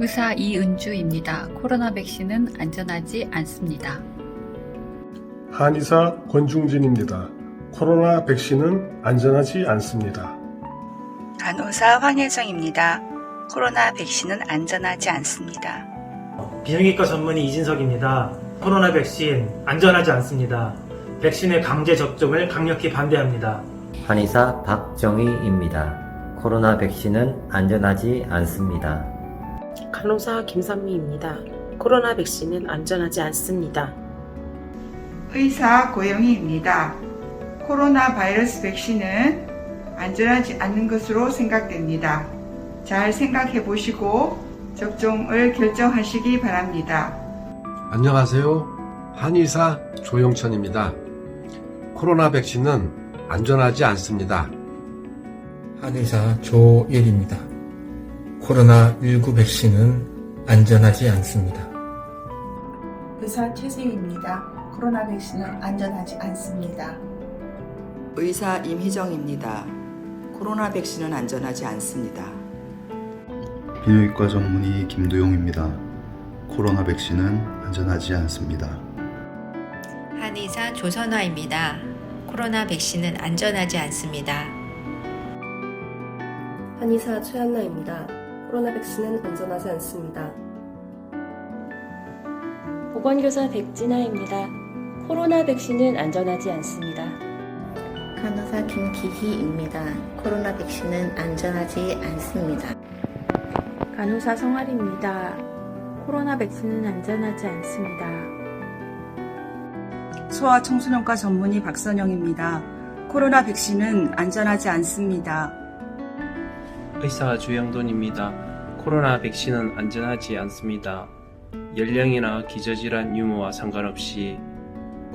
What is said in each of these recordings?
의사 이은주입니다. 코로나 백신은 안전하지 않습니다. 한의사 권중진입니다. 코로나 백신은 안전하지 않습니다. 간호사 황혜정입니다. 코로나 백신은 안전하지 않습니다. 비뇨기과 전문의 이진석입니다. 코로나 백신 안전하지 않습니다. 백신의 강제 접종을 강력히 반대합니다. 한의사 박정희입니다. 코로나 백신은 안전하지 않습니다. 간호사 김선미입니다. 코로나 백신은 안전하지 않습니다. 의사 고영희입니다. 코로나 바이러스 백신은 안전하지 않는 것으로 생각됩니다. 잘 생각해 보시고 접종을 결정하시기 바랍니다. 안녕하세요. 한의사 조영천입니다. 코로나 백신은 안전하지 않습니다. 한의사 조일입니다. 코로나19 백신은 안전하지 않습니다. 의사 최세희입니다. 코로나 백신은 안전하지 않습니다. 의사 임희정입니다. 코로나 백신은 안전하지 않습니다. 비뇨기과 전문의 김도용입니다. 코로나 백신은 안전하지 않습니다. 한의사 조선화입니다. 코로나 백신은 안전하지 않습니다. 한의사 최한나입니다. 코로나 백신은 안전하지 않습니다. 보건교사 백진아입니다. 코로나 백신은 안전하지 않습니다. 간호사 김기희입니다. 코로나 백신은 안전하지 않습니다. 간호사 성아리입니다. 코로나 백신은 안전하지 않습니다. 소아청소년과 전문의 박선영입니다. 코로나 백신은 안전하지 않습니다. 의사 주영돈입니다. 코로나 백신은 안전하지 않습니다. 연령이나 기저질환 유무와 상관없이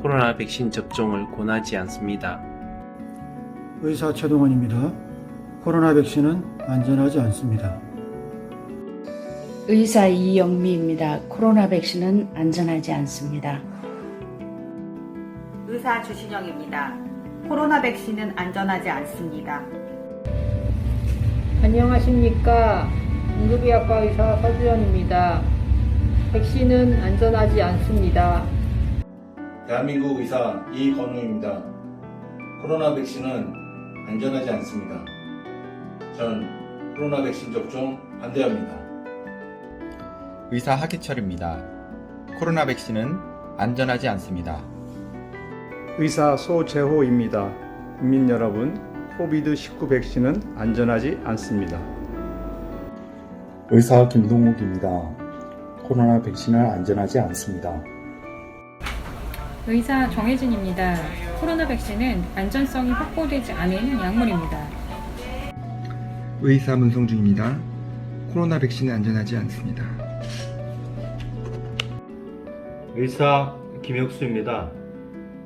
코로나 백신 접종을 권하지 않습니다. 의사 최동원입니다. 코로나 백신은 안전하지 않습니다. 의사 이영미입니다. 코로나 백신은 안전하지 않습니다. 의사 주신영입니다. 코로나 백신은 안전하지 않습니다. 안녕하십니까. 응급의학과 의사 서주연입니다. 백신은 안전하지 않습니다. 대한민국 의사 이건우입니다. 코로나 백신은 안전하지 않습니다. 전 코로나 백신 접종 반대합니다. 의사 하기철입니다. 코로나 백신은 안전하지 않습니다. 의사 소재호입니다. 국민 여러분, 코비드19 백신은 안전하지 않습니다. 의사 김동욱입니다. 코로나 백신은 안전하지 않습니다. 의사 정혜진입니다. 코로나 백신은 안전성이 확보되지 않은 약물입니다. 의사 문성중입니다. 코로나 백신은 안전하지 않습니다. 의사 김혁수입니다.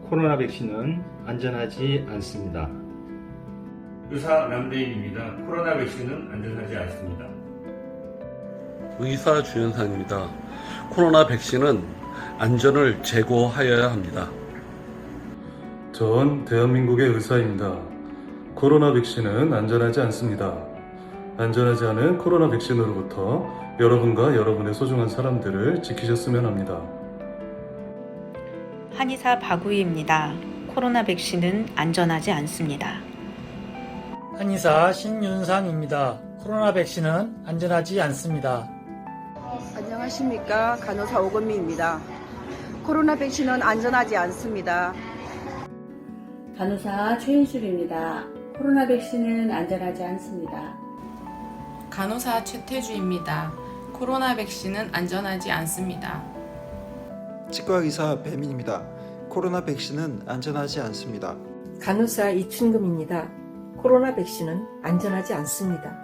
코로나 백신은 안전하지 않습니다. 의사 남대인입니다. 코로나 백신은 안전하지 않습니다. 의사 주현상입니다. 코로나 백신은 안전을 제고하여야 합니다. 전 대한민국의 의사입니다. 코로나 백신은 안전하지 않습니다. 안전하지 않은 코로나 백신으로부터 여러분과 여러분의 소중한 사람들을 지키셨으면 합니다. 한의사 박우희입니다. 코로나 백신은 안전하지 않습니다. 한의사 신윤상입니다. 코로나 백신은 안전하지 않습니다. 안녕하십니까. 간호사 오건미입니다. 코로나 백신은 안전하지 않습니다. 간호사 최윤술입니다. 코로나 백신은 안전하지 않습니다. 간호사 최태주입니다. 코로나 백신은 안전하지 않습니다. 치과의사 배민입니다. 코로나 백신은 안전하지 않습니다. 간호사 이춘금입니다. 코로나 백신은 안전하지 않습니다.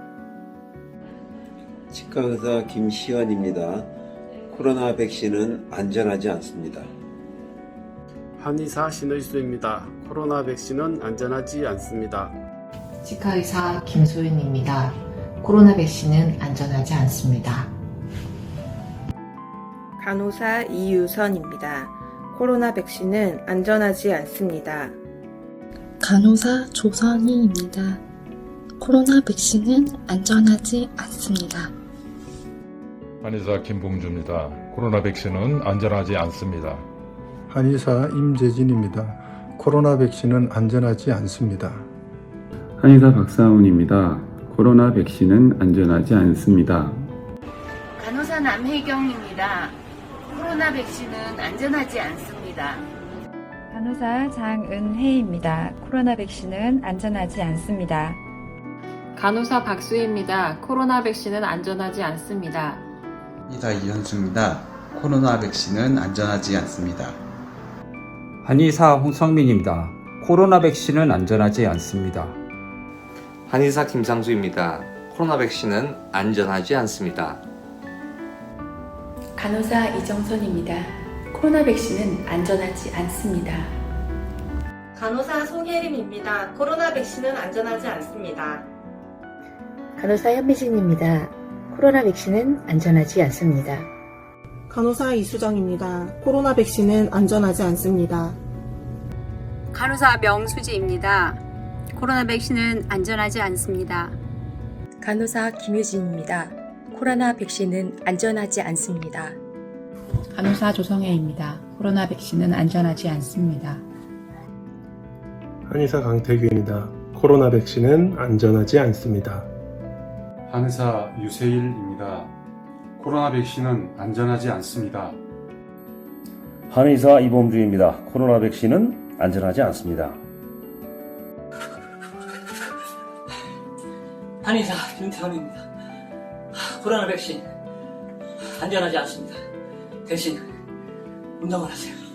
치과의사 김시연입니다. 코로나 백신은 안전하지 않습니다. 한의사 신의수입니다. 코로나 백신은 안전하지 않습니다. 치과의사 김소윤입니다. 코로나 백신은 안전하지 않습니다. 간호사 이유선입니다. 코로나 백신은 안전하지 않습니다. 간호사 조선희입니다. 코로나 백신은 안전하지 않습니다. 한의사 김봉주입니다. 코로나 백신은 안전하지 않습니다. 한의사 임재진입니다. 코로나 백신은 안전하지 않습니다. 한의사 박사훈입니다. 코로나 백신은 안전하지 않습니다. 간호사 남혜경입니다. 코로나 백신은 안전하지 않습니다. 간호사 장은혜입니다. 코로나 백신은 안전하지 않습니다. 간호사 박수희입니다. 코로나 백신은 안전하지 않습니다. 한의사 이현수입니다. 코로나 백신은 안전하지 않습니다. 한의사 홍성민입니다. 코로나 백신은 안전하지 않습니다. 한의사 김상수입니다. 코로나 백신은 안전하지 않습니다. 간호사 이정선입니다. 코로나 백신은 안전하지 않습니다. 간호사 송혜림입니다. 코로나 백신은 안전하지 않습니다. 간호사 현미진입니다. 코로나 백신은 안전하지 않습니다. 간호사 이수정입니다. 코로나 백신은 안전하지 않습니다. 간호사 명수지입니다. 코로나 백신은 안전하지 않습니다. 간호사 김유진입니다. 코로나 백신은 안전하지 않습니다. 간호사 조성혜입니다. 코로나 백신은 안전하지 않습니다. 한의사 강태규입니다. 코로나 백신은 안전하지 않습니다. 한의사 유세일입니다. 코로나 백신은 안전하지 않습니다. 한의사 이범주입니다. 코로나 백신은 안전하지 않습니다. 한의사 김태원입니다. 코로나 백신 안전하지 않습니다. 대신 운동을 하세요.